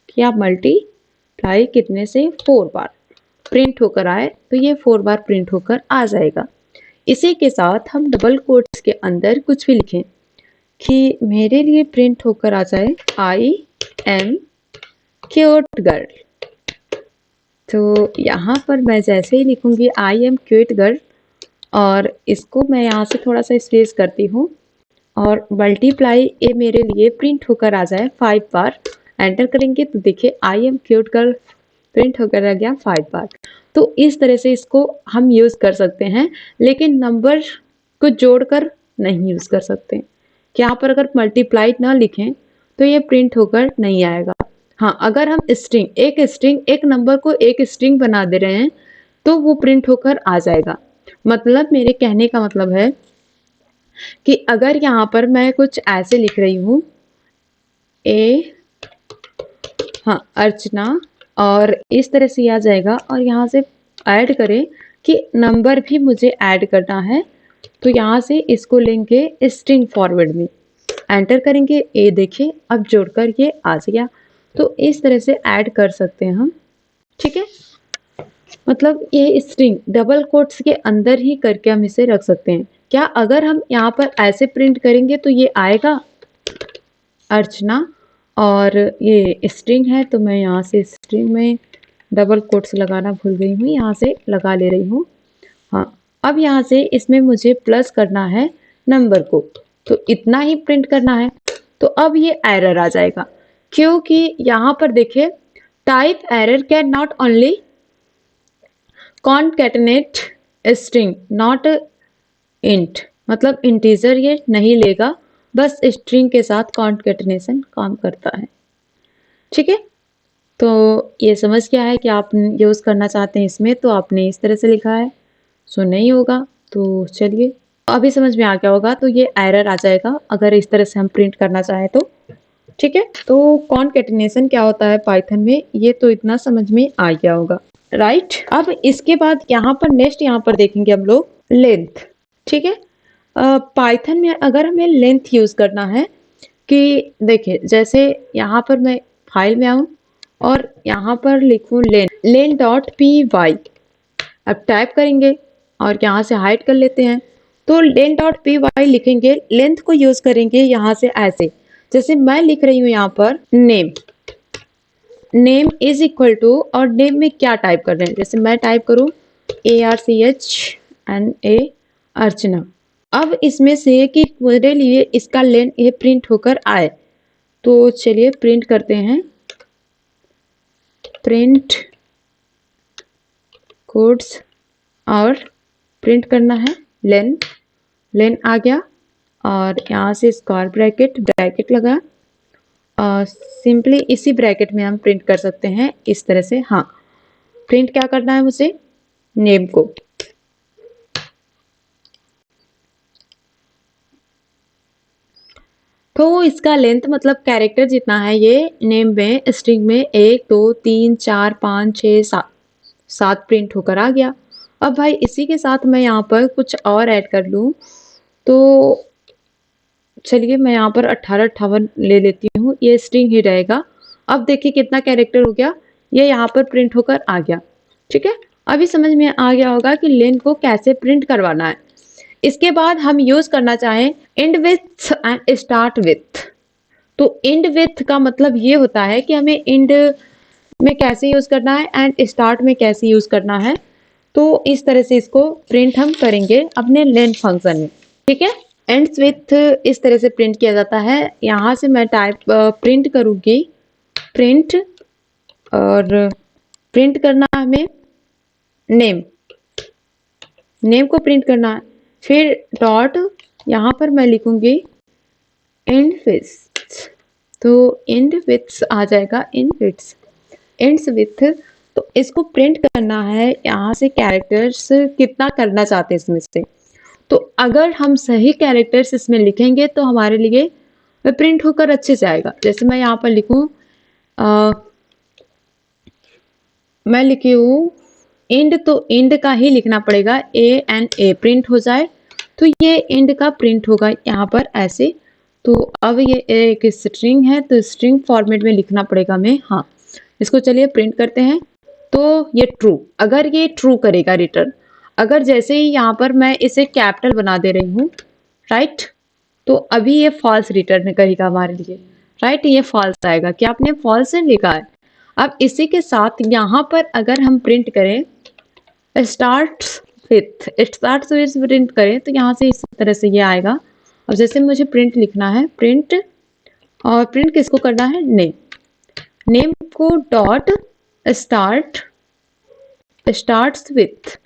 किया मल्टीप्लाई कितने से, 4 बार प्रिंट होकर आए तो ये 4 बार प्रिंट होकर आ जाएगा। इसी के साथ हम डबल कोट्स के अंदर कुछ भी लिखें कि मेरे लिए प्रिंट होकर आ जाए आई एम क्यूट गर्ल। तो यहाँ पर मैं जैसे ही लिखूंगी आई एम क्यूट गर्ल, और इसको मैं यहाँ से थोड़ा सा स्पेस करती हूँ, और मल्टीप्लाई ये मेरे लिए प्रिंट होकर आ जाए 5 बार, एंटर करेंगे तो देखिए I am cute girl print होकर आ गया 5 बार। तो इस तरह से इसको हम यूज़ कर सकते हैं, लेकिन नंबर को जोड़कर नहीं यूज़ कर सकते, कि यहाँ पर अगर मल्टीप्लाई ना लिखें तो ये प्रिंट होकर नहीं आएगा। हाँ, अगर हम स्ट्रिंग एक नंबर को एक स्ट्रिंग बना दे रहे हैं तो वो प्रिंट होकर आ जाएगा। मतलब मेरे कहने का मतलब है कि अगर यहाँ पर मैं कुछ ऐसे लिख रही हूँ हाँ अर्चना, और इस तरह से आ जाएगा, और यहाँ से ऐड करें कि नंबर भी मुझे ऐड करना है, तो यहाँ से इसको लेंगे स्ट्रिंग फॉरवर्ड में, एंटर करेंगे, ए देखिए अब जोड़कर ये आ गया। तो इस तरह से ऐड कर सकते हैं हम, ठीक है। मतलब ये स्ट्रिंग डबल कोट्स के अंदर ही करके हम इसे रख सकते हैं। क्या अगर हम यहाँ पर ऐसे प्रिंट करेंगे तो ये आएगा अर्चना, और ये स्ट्रिंग है तो मैं यहाँ से स्ट्रिंग में डबल कोट्स लगाना भूल गई हूँ, यहाँ से लगा ले रही हूँ। हाँ, अब यहाँ से इसमें मुझे प्लस करना है नंबर को, तो इतना ही प्रिंट करना है। तो अब ये एरर आ जाएगा, क्योंकि यहाँ पर देखिए type error can not only concatenate string not int, मतलब इंटीजर ये नहीं लेगा, बस स्ट्रिंग के साथ कॉन्केटनेशन काम करता है। ठीक है, तो ये समझ गया है कि आप यूज करना चाहते हैं इसमें, तो आपने इस तरह से लिखा है। सो नहीं होगा तो चलिए अभी समझ में आ गया होगा, तो ये एरर आ जाएगा अगर इस तरह से हम प्रिंट करना चाहें तो। ठीक है, तो कॉन्केटेनेशन क्या होता है पाइथन में, ये तो इतना समझ में आ गया होगा, राइट। अब इसके बाद यहाँ पर नेक्स्ट यहाँ पर देखेंगे हम लोग लेंथ। ठीक है, पाइथन में अगर हमें लेंथ यूज करना है कि देखिए जैसे यहाँ पर मैं फाइल में आऊँ और यहाँ पर लिखूँ लेन डॉट पी वाई, अब टाइप करेंगे और यहाँ से हाइड कर लेते हैं। तो लेन डॉट पी वाई लिखेंगे, लेंथ को यूज करेंगे यहाँ से ऐसे, जैसे मैं लिख रही हूँ यहाँ पर name, name is equal to, और नेम में क्या टाइप कर रहे हैं, जैसे मैं टाइप करूँ ARCHNA अर्चना। अब इसमें से कि मेरे लिए इसका लेन ये प्रिंट होकर आए, तो चलिए प्रिंट करते हैं, प्रिंट कोड्स, और प्रिंट करना है लेन, लेन आ गया और यहाँ से स्क्वायर ब्रैकेट लगा, और सिंपली इसी ब्रैकेट में हम प्रिंट कर सकते हैं इस तरह से। हाँ, प्रिंट क्या करना है मुझे, नेम को। तो इसका लेंथ मतलब कैरेक्टर जितना है ये नेम में स्ट्रिंग में 1 2 3 4 5 6 7 7 प्रिंट होकर आ गया। अब भाई इसी के साथ मैं यहाँ पर कुछ और ऐड कर लूँ, तो चलिए मैं यहाँ पर 1858 ले लेती हूँ, ये स्ट्रिंग ही रहेगा। अब देखिए कितना कैरेक्टर हो गया, ये यहाँ पर प्रिंट होकर आ गया। ठीक है, अभी समझ में आ गया होगा कि लेन को कैसे प्रिंट करवाना है। इसके बाद हम यूज करना चाहें and with and start with. तो एंड विथ का मतलब ये होता है कि हमें एंड में कैसे यूज करना है एंड स्टार्ट में कैसे यूज करना है। तो इस तरह से इसको प्रिंट हम करेंगे अपने लेन फंक्शन में। ठीक है, एंड्स विथ इस तरह से प्रिंट किया जाता है। यहाँ से मैं टाइप प्रिंट करूंगी, प्रिंट, और प्रिंट करना है हमें नेम, नेम को प्रिंट करना है। फिर डॉट, यहाँ पर मैं लिखूंगी एंड विथ, तो एंड विथ आ जाएगा, एंड विथ, एंड्स विथ। तो इसको प्रिंट करना है, यहाँ से कैरेक्टर्स कितना करना चाहते हैं इसमें से। तो अगर हम सही कैरेक्टर्स इसमें लिखेंगे तो हमारे लिए प्रिंट होकर अच्छे से आएगा। जैसे मैं यहाँ पर लिखूँ, मैं लिखी हूँ एंड, तो एंड का ही लिखना पड़ेगा, A प्रिंट हो जाए तो ये एंड का प्रिंट होगा यहाँ पर ऐसे। तो अब ये एक स्ट्रिंग है तो स्ट्रिंग फॉर्मेट में लिखना पड़ेगा हमें। हाँ, इसको चलिए प्रिंट करते हैं। तो ये ट्रू, अगर ये ट्रू करेगा रिटर्न, अगर जैसे ही यहाँ पर मैं इसे कैपिटल बना दे रही हूँ, राइट, तो अभी ये फॉल्स रिटर्न करेगा हमारे लिए, राइट, ये फॉल्स आएगा कि आपने फॉल्स लिखा है। अब इसी के साथ यहाँ पर अगर हम प्रिंट करें स्टार्ट्स विथ प्रिंट करें, तो यहाँ से इस तरह से ये आएगा। अब जैसे मुझे प्रिंट लिखना है, प्रिंट, और प्रिंट किसको करना है, name, name co dot starts with,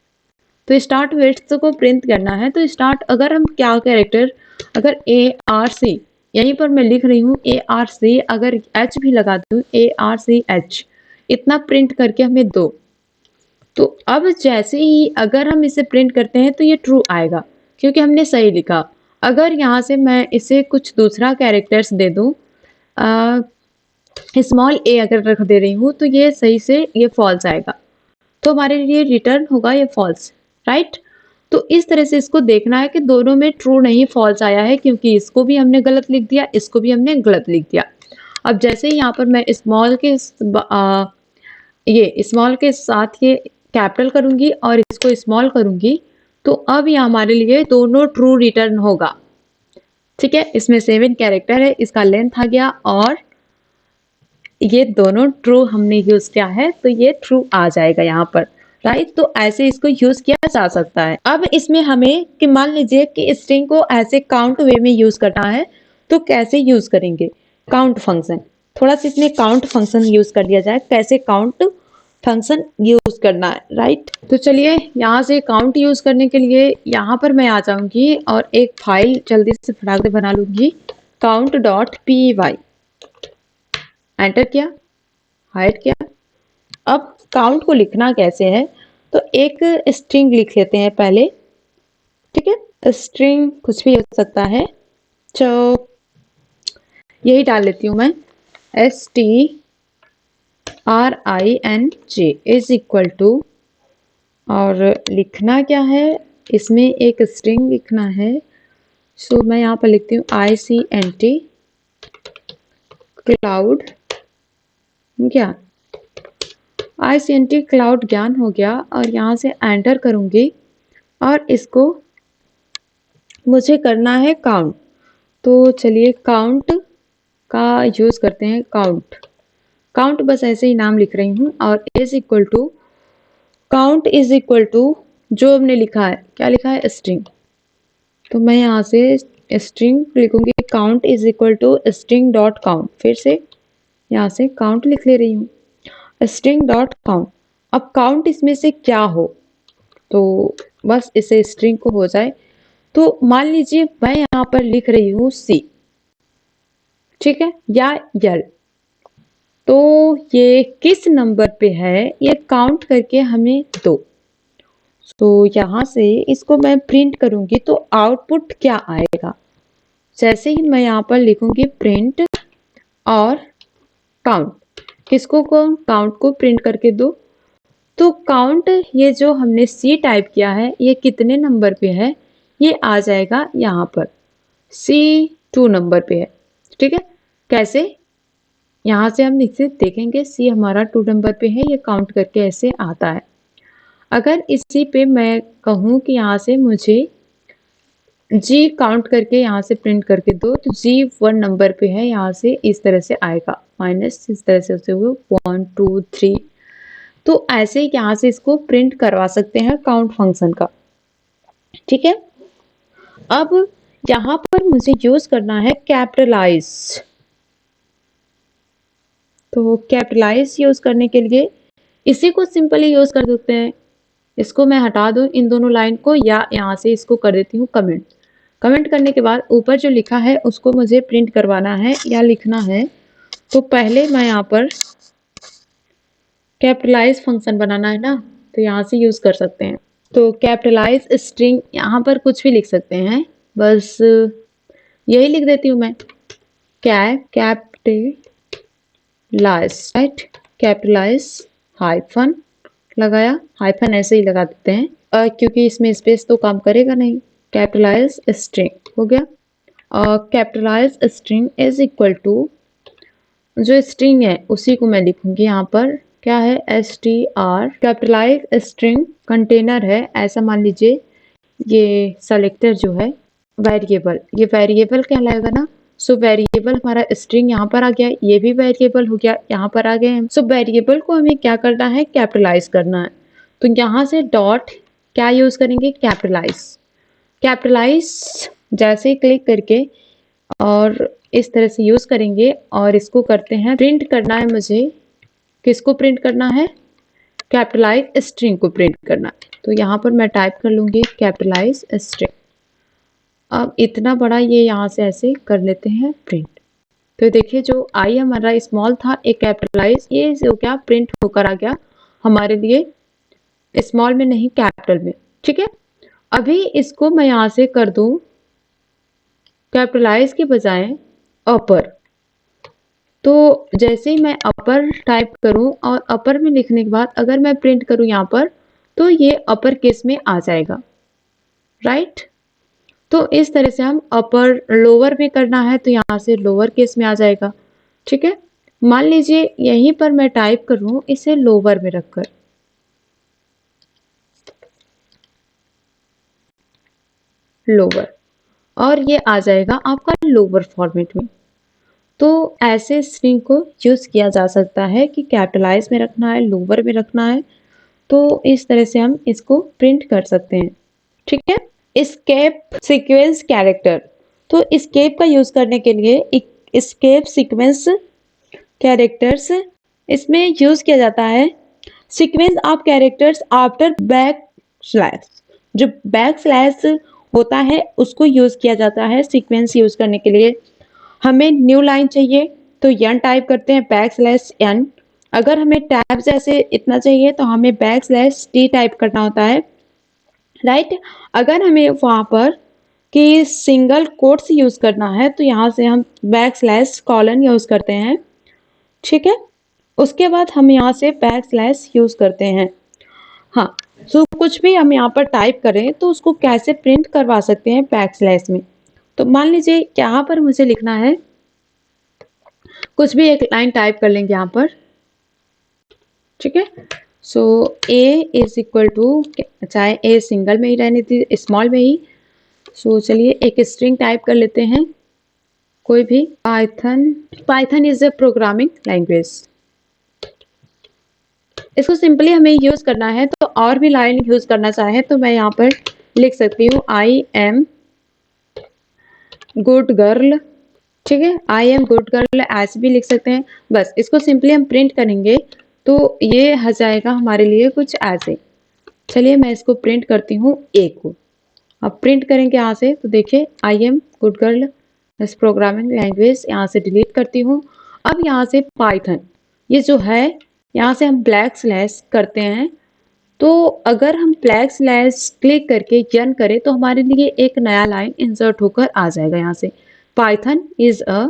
तो स्टार्ट विथ को प्रिंट करना है। तो स्टार्ट, अगर हम क्या कैरेक्टर, अगर ARC, यहीं पर मैं लिख रही हूँ ARC, अगर H भी लगा दूँ ARCH, इतना प्रिंट करके हमें दो। तो अब जैसे ही अगर हम इसे प्रिंट करते हैं तो ये ट्रू आएगा क्योंकि हमने सही लिखा। अगर यहाँ से मैं इसे कुछ दूसरा कैरेक्टर्स दे दूँ, स्मॉल a अगर रख दे रही हूँ, तो ये सही से ये फॉल्स आएगा, तो हमारे लिए रिटर्न होगा ये फॉल्स, राइट। तो इस तरह से इसको देखना है कि दोनों में ट्रू नहीं फॉल्स आया है, क्योंकि इसको भी हमने गलत लिख दिया, इसको भी हमने गलत लिख दिया। अब जैसे ही यहाँ पर मैं स्मॉल के ये स्मॉल के साथ ये कैपिटल करूंगी और इसको स्मॉल करूंगी, तो अब ये हमारे लिए दोनों ट्रू रिटर्न होगा। ठीक है, इसमें 7 कैरेक्टर है, इसका लेंथ आ गया और ये दोनों ट्रू हमने यूज किया है, तो ये ट्रू आ जाएगा यहाँ पर, राइट। तो ऐसे इसको यूज किया जा सकता है। अब इसमें हमें कि मान लीजिए कि स्ट्रिंग को ऐसे काउंट वे में यूज करना है, तो कैसे यूज करेंगे, काउंट फंक्शन। थोड़ा सा इसमें काउंट फंक्शन यूज कर लिया जाए, कैसे काउंट फंक्शन यूज करना है, राइट। तो चलिए यहाँ से काउंट यूज करने के लिए यहाँ पर मैं आ जाऊंगी और एक फाइल जल्दी से फटाक से बना लूंगी, count.py, एंटर किया, हाइड किया। अब काउंट को लिखना कैसे है, तो एक स्ट्रिंग लिख लेते हैं पहले, ठीक है। स्ट्रिंग कुछ भी हो सकता है, तो यही डाल लेती हूँ मैं, string इज इक्वल टू, और लिखना क्या है, इसमें एक स्ट्रिंग लिखना है, सो मैं यहाँ पर लिखती हूँ ICNT क्लाउड ज्ञान, ICNT क्लाउड ज्ञान हो गया, और यहाँ से एंटर करूँगी और इसको मुझे करना है काउंट। तो चलिए काउंट का यूज करते हैं, काउंट बस ऐसे ही नाम लिख रही हूँ, और is equal to, count is equal to जो हमने लिखा है, क्या लिखा है, स्ट्रिंग। तो मैं यहाँ से स्ट्रिंग लिखूंगी, count is equal to string dot count, फिर से यहाँ से काउंट लिख ले रही हूँ, स्ट्रिंग डॉट काउंट। अब काउंट इसमें से क्या हो, तो बस इसे स्ट्रिंग को हो जाए, तो मान लीजिए मैं यहाँ पर लिख रही हूँ C, ठीक है, या L, तो ये किस नंबर पे है ये काउंट करके हमें दो। तो यहाँ से इसको मैं प्रिंट करूंगी तो आउटपुट क्या आएगा, जैसे ही मैं यहाँ पर लिखूंगी प्रिंट और काउंट, किसको को, काउंट को प्रिंट करके दो, तो काउंट ये जो हमने C टाइप किया है ये कितने नंबर पे है, ये आ जाएगा यहाँ पर C 2 नंबर पे है, ठीक है। कैसे, यहाँ से हम नीचे देखेंगे C हमारा 2 नंबर पे है, ये काउंट करके ऐसे आता है। अगर इसी पे मैं कहूँ कि यहाँ से मुझे G काउंट करके यहाँ से प्रिंट करके दो, तो G 1 नंबर पे है, यहाँ से इस तरह से आएगा, माइनस इस तरह से होते हुए 1 2 3, तो ऐसे यहाँ से इसको प्रिंट करवा सकते हैं काउंट फंक्शन का, ठीक है। अब यहाँ पर मुझे यूज करना है कैपिटलाइज, तो कैपिटलाइज यूज करने के लिए इसी को सिंपली यूज कर सकते हैं, इसको मैं हटा दूं इन दोनों लाइन को, या यहाँ से इसको कर देती हूँ कमेंट। कमेंट करने के बाद ऊपर जो लिखा है उसको मुझे प्रिंट करवाना है या लिखना है, तो पहले मैं यहाँ पर कैपिटलाइज फंक्शन बनाना है ना, तो यहाँ से यूज कर सकते हैं। तो कैपिटलाइज स्ट्रिंग, यहाँ पर कुछ भी लिख सकते हैं, बस यही लिख देती हूँ मैं, कैपिटलाइज, राइट, कैपिटलाइज हाइफन लगाया, हाइफन ऐसे ही लगा देते हैं, क्योंकि इसमें स्पेस तो काम करेगा नहीं। कैपिटलाइज स्ट्रिंग हो गया, और capitalize string is equal to, जो स्ट्रिंग है उसी को मैं लिखूंगी यहाँ पर, क्या है, str, कैपिटलाइज स्ट्रिंग कंटेनर है, ऐसा मान लीजिए, ये सेलेक्टर जो है वेरिएबल, ये वेरिएबल कहलाएगा ना, सो वेरिएबल हमारा स्ट्रिंग यहाँ पर आ गया, ये भी वेरिएबल हो गया, यहाँ पर आ गए हम। सो वेरिएबल को हमें क्या करना है, कैपिटलाइज करना है, तो यहाँ से डॉट क्या यूज करेंगे, कैपिटलाइज, कैपिटलाइज जैसे ही क्लिक करके और इस तरह से यूज करेंगे, और इसको करते हैं प्रिंट करना है मुझे, किसको प्रिंट करना है, कैपिटलाइज स्ट्रिंग को प्रिंट करना है, तो यहाँ पर मैं टाइप कर लूंगी कैपिटलाइज स्ट्रिंग। अब इतना बड़ा ये यहाँ से ऐसे कर लेते हैं प्रिंट, तो देखिए जो आई हमारा स्मॉल था, एक कैपिटलाइज, ये जो क्या प्रिंट होकर आ गया हमारे लिए स्मॉल में नहीं कैपिटल में, ठीक है। अभी इसको मैं यहाँ से कर दूं कैपिटलाइज के बजाय अपर, तो जैसे ही मैं अपर टाइप करूं और अपर में लिखने के बाद अगर मैं प्रिंट करूं यहाँ पर, तो ये अपर केस में आ जाएगा, राइट। तो इस तरह से हम अपर, लोअर में करना है तो यहाँ से लोअर केस में आ जाएगा, ठीक है। मान लीजिए यहीं पर मैं टाइप करूं इसे लोअर में रखकर, लोअर, और ये आ जाएगा आपका लोअर फॉर्मेट में। तो ऐसे स्ट्रिंग को यूज किया जा सकता है कि कैपिटलाइज में रखना है, लोअर में रखना है, तो इस तरह से हम इसको प्रिंट कर सकते हैं, ठीक है। एस्केप सीक्वेंस कैरेक्टर, तो एस्केप का यूज करने के लिए एस्केप सीक्वेंस कैरेक्टर्स इसमें यूज किया जाता है sequence of characters after back slash. जो बैक स्लैश होता है उसको यूज किया जाता है सीक्वेंस यूज करने के लिए। हमें न्यू लाइन चाहिए तो एन टाइप करते हैं बैक स्लैश एन। अगर हमें टैब जैसे इतना चाहिए तो हमें बैक स्लैश टी टाइप करना होता है, राइट। अगर हमें वहां पर कि सिंगल कोट्स यूज करना है तो यहाँ से हम बैक स्लैश कॉलन यूज करते हैं, ठीक है। उसके बाद हम यहाँ से बैक स्लैश यूज करते हैं। हाँ, सो कुछ भी हम यहाँ पर टाइप करें तो उसको कैसे प्रिंट करवा सकते हैं बैक स्लैश में। तो मान लीजिए यहाँ पर मुझे लिखना है, कुछ भी एक लाइन टाइप कर लेंगे यहाँ पर, ठीक है। सो ए इज इक्वल टू, चाहे ए सिंगल में ही रहने थी स्मॉल में ही। सो चलिए एक स्ट्रिंग टाइप कर लेते हैं कोई भी, Python. Python is a programming language. इसको सिंपली हमें यूज करना है तो और भी लाइन यूज करना चाहे तो मैं यहाँ पर लिख सकती हूँ आई एम गुड गर्ल, ठीक है। आई एम गुड गर्ल ऐसे भी लिख सकते हैं। बस इसको सिंपली हम प्रिंट करेंगे तो ये आ जाएगा हमारे लिए कुछ ऐसे। चलिए मैं इसको प्रिंट करती हूँ ए को। अब प्रिंट करेंगे यहाँ से तो देखिए आई एम गुड गर्ल इस प्रोग्रामिंग लैंग्वेज, यहाँ से डिलीट करती हूँ। अब यहाँ से पाइथन, ये जो है यहाँ से हम ब्लैक स्लैश करते हैं। तो अगर हम ब्लैक स्लैश क्लिक करके रन करें तो हमारे लिए एक नया लाइन इंसर्ट होकर आ जाएगा यहाँ से, पाइथन इज अ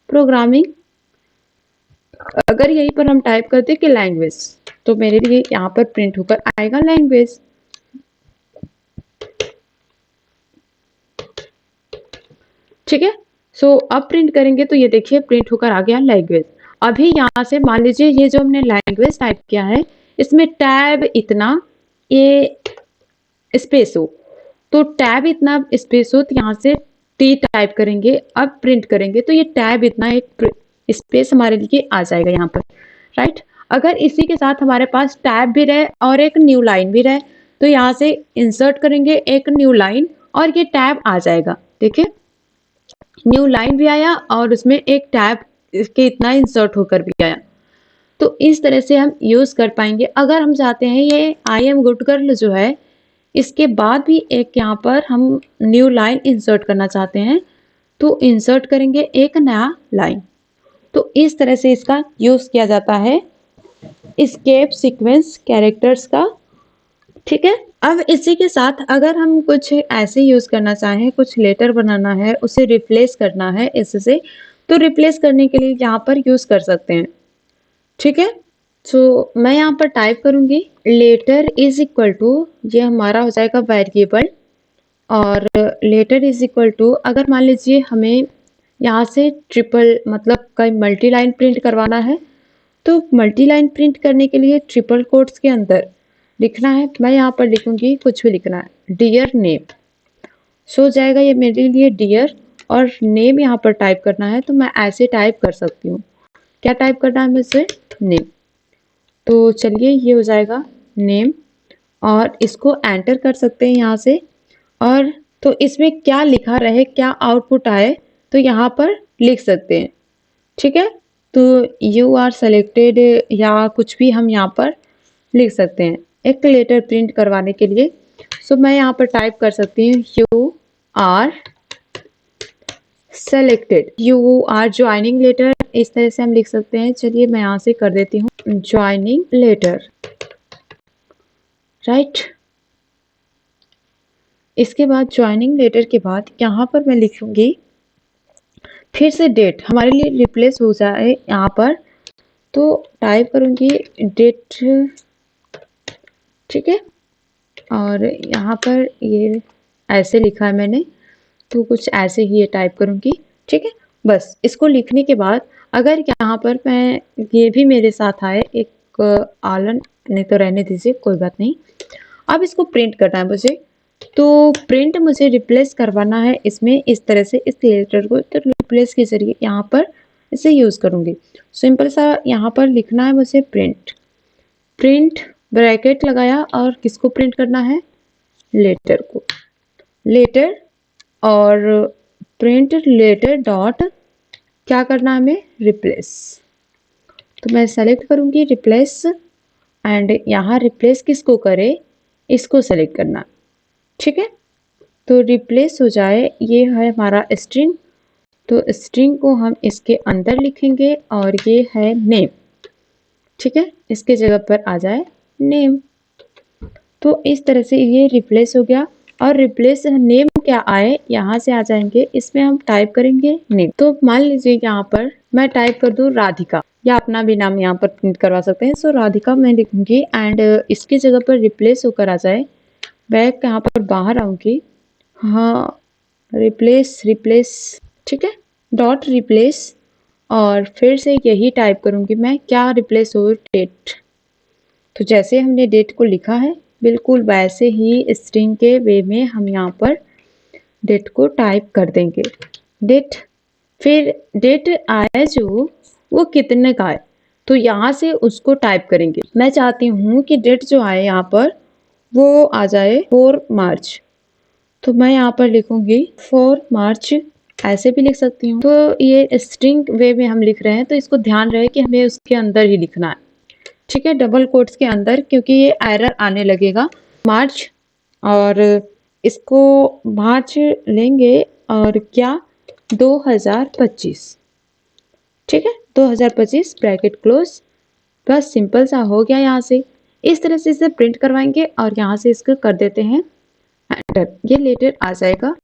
प्रोग्रामिंग। अगर यहीं पर हम टाइप करते कि लैंग्वेज तो मेरे लिए यहाँ पर प्रिंट होकर आएगा लैंग्वेज, ठीक है। सो अब प्रिंट करेंगे तो ये देखिए प्रिंट होकर आ गया लैंग्वेज। अभी यहाँ से मान लीजिए ये जो हमने लैंग्वेज टाइप किया है इसमें टैब इतना ये स्पेस हो, तो टैब इतना स्पेस हो तो यहाँ से टी टाइप करेंगे। अब प्रिंट करेंगे तो ये टैब इतना एक स्पेस हमारे लिए आ जाएगा यहाँ पर, राइट। अगर इसी के साथ हमारे पास टैब भी रहे और एक न्यू लाइन भी रहे तो यहाँ से इंसर्ट करेंगे एक न्यू लाइन और ये टैब आ जाएगा। देखिए न्यू लाइन भी आया और उसमें एक टैब इसके इतना इंसर्ट होकर भी आया। तो इस तरह से हम यूज कर पाएंगे। अगर हम चाहते हैं ये आई एम गुड गर्ल जो है इसके बाद भी एक यहाँ पर हम न्यू लाइन इंसर्ट करना चाहते हैं तो इंसर्ट करेंगे एक नया लाइन। तो इस तरह से इसका यूज किया जाता है एस्केप सीक्वेंस कैरेक्टर्स का, ठीक है। अब इसी के साथ अगर हम कुछ ऐसे यूज करना चाहें, कुछ लेटर बनाना है उसे रिप्लेस करना है इससे, तो रिप्लेस करने के लिए यहाँ पर यूज कर सकते हैं, ठीक है। तो मैं यहाँ पर टाइप करूंगी लेटर इज इक्वल टू, ये हमारा हो जाएगा वेरिएबल, और लेटर इज इक्वल टू अगर मान लीजिए हमें यहाँ से ट्रिपल मतलब कई मल्टी लाइन प्रिंट करवाना है तो मल्टी लाइन प्रिंट करने के लिए ट्रिपल कोट्स के अंदर लिखना है। मैं यहाँ पर लिखूंगी कुछ भी लिखना है डियर नेम, सो जाएगा ये मेरे लिए डियर, और नेम यहाँ पर टाइप करना है तो मैं ऐसे टाइप कर सकती हूँ। क्या टाइप करना है मुझसे, नेम। तो चलिए ये हो जाएगा नेम, और इसको एंटर कर सकते हैं यहाँ से। और तो इसमें क्या लिखा रहे, क्या आउटपुट आए तो यहाँ पर लिख सकते हैं, ठीक है। तो यू आर सेलेक्टेड या कुछ भी हम यहाँ पर लिख सकते हैं एक लेटर प्रिंट करवाने के लिए। सो मैं यहाँ पर टाइप कर सकती हूँ you are selected, you are joining letter, इस तरह से हम लिख सकते हैं। चलिए मैं यहाँ से कर देती हूँ ज्वाइनिंग लेटर, राइट। इसके बाद ज्वाइनिंग लेटर के बाद यहाँ पर मैं लिखूंगी फिर से डेट, हमारे लिए रिप्लेस हो जाए यहाँ पर, तो टाइप करूंगी डेट, ठीक है। और यहाँ पर ये ऐसे लिखा है मैंने तो कुछ ऐसे ही ये टाइप करूंगी, ठीक है। बस इसको लिखने के बाद अगर यहाँ पर मैं ये भी मेरे साथ आए एक आलन, नहीं तो रहने दीजिए कोई बात नहीं। अब इसको प्रिंट करना है मुझे, तो प्रिंट मुझे रिप्लेस करवाना है इसमें इस तरह से, इस लेटर को तो रिप्लेस के जरिए यहाँ पर इसे यूज करूंगी। सिंपल सा यहाँ पर लिखना है मुझे प्रिंट, प्रिंट ब्रैकेट लगाया और किसको प्रिंट करना है, लेटर को, लेटर, और प्रिंट लेटर डॉट क्या करना है हमें, रिप्लेस, तो मैं सेलेक्ट करूँगी रिप्लेस एंड यहाँ रिप्लेस किसको करे, इसको सेलेक्ट करना, ठीक है। तो रिप्लेस हो जाए, ये है हमारा स्ट्रिंग, तो स्ट्रिंग को हम इसके अंदर लिखेंगे और ये है नेम, ठीक है, इसके जगह पर आ जाए नेम। तो इस तरह से ये रिप्लेस हो गया। और रिप्लेस नेम क्या आए, यहाँ से आ जाएंगे, इसमें हम टाइप करेंगे नेम। तो मान लीजिए यहाँ पर मैं टाइप कर दूँ राधिका, या अपना भी नाम यहाँ पर प्रिंट करवा सकते हैं। सो राधिका मैं लिखूंगी एंड इसकी जगह पर रिप्लेस होकर आ जाए, बैक यहाँ पर बाहर आऊंगी, हाँ रिप्लेस रिप्लेस, ठीक है, डॉट रिप्लेस, और फिर से यही टाइप करूंगी मैं, क्या रिप्लेस हो, डेट। तो जैसे हमने डेट को लिखा है बिल्कुल वैसे ही स्ट्रिंग के वे में हम यहाँ पर डेट को टाइप कर देंगे। डेट, फिर डेट आया जो वो कितने का है, तो यहाँ से उसको टाइप करेंगे। मैं चाहती हूँ कि डेट जो आए यहाँ पर वो आ जाए 4 मार्च, तो मैं यहाँ पर लिखूंगी 4 मार्च, ऐसे भी लिख सकती हूँ। तो ये स्ट्रिंग वे में हम लिख रहे हैं, तो इसको ध्यान रहे कि हमें उसके अंदर ही लिखना है, ठीक है, डबल कोट्स के अंदर, क्योंकि ये एरर आने लगेगा। मार्च, और इसको मार्च लेंगे और क्या 2025, ठीक है, 2025 ब्रैकेट क्लोज, बस सिंपल सा हो गया। यहाँ से इस तरह से इसे प्रिंट करवाएंगे और यहाँ से इसको कर देते हैं एंटर, ये लेटर आ जाएगा,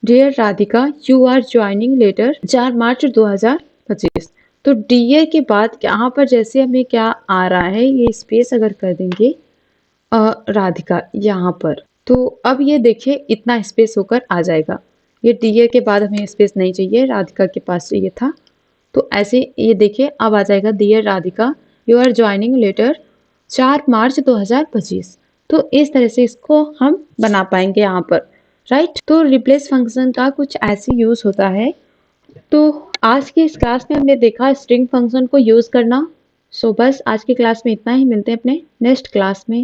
dear Radhika you are joining letter 4 March 2025। तो डियर के बाद यहाँ पर जैसे हमें क्या आ रहा है, ये स्पेस अगर कर देंगे राधिका यहाँ पर, तो अब ये देखिए इतना स्पेस होकर आ जाएगा। ये डियर के बाद हमें स्पेस नहीं चाहिए, राधिका के पास चाहिए था, तो ऐसे ये देखिए अब आ जाएगा, dear Radhika you are joining letter 4 March 2025। तो इस तरह से इसको हम बना पाएंगे यहाँ पर, राइट। तो रिप्लेस फंक्शन का कुछ ऐसे यूज होता है। तो आज की इस क्लास में हमने देखा स्ट्रिंग फंक्शन को यूज करना। सो बस आज की क्लास में इतना ही, मिलते हैं अपने नेक्स्ट क्लास में।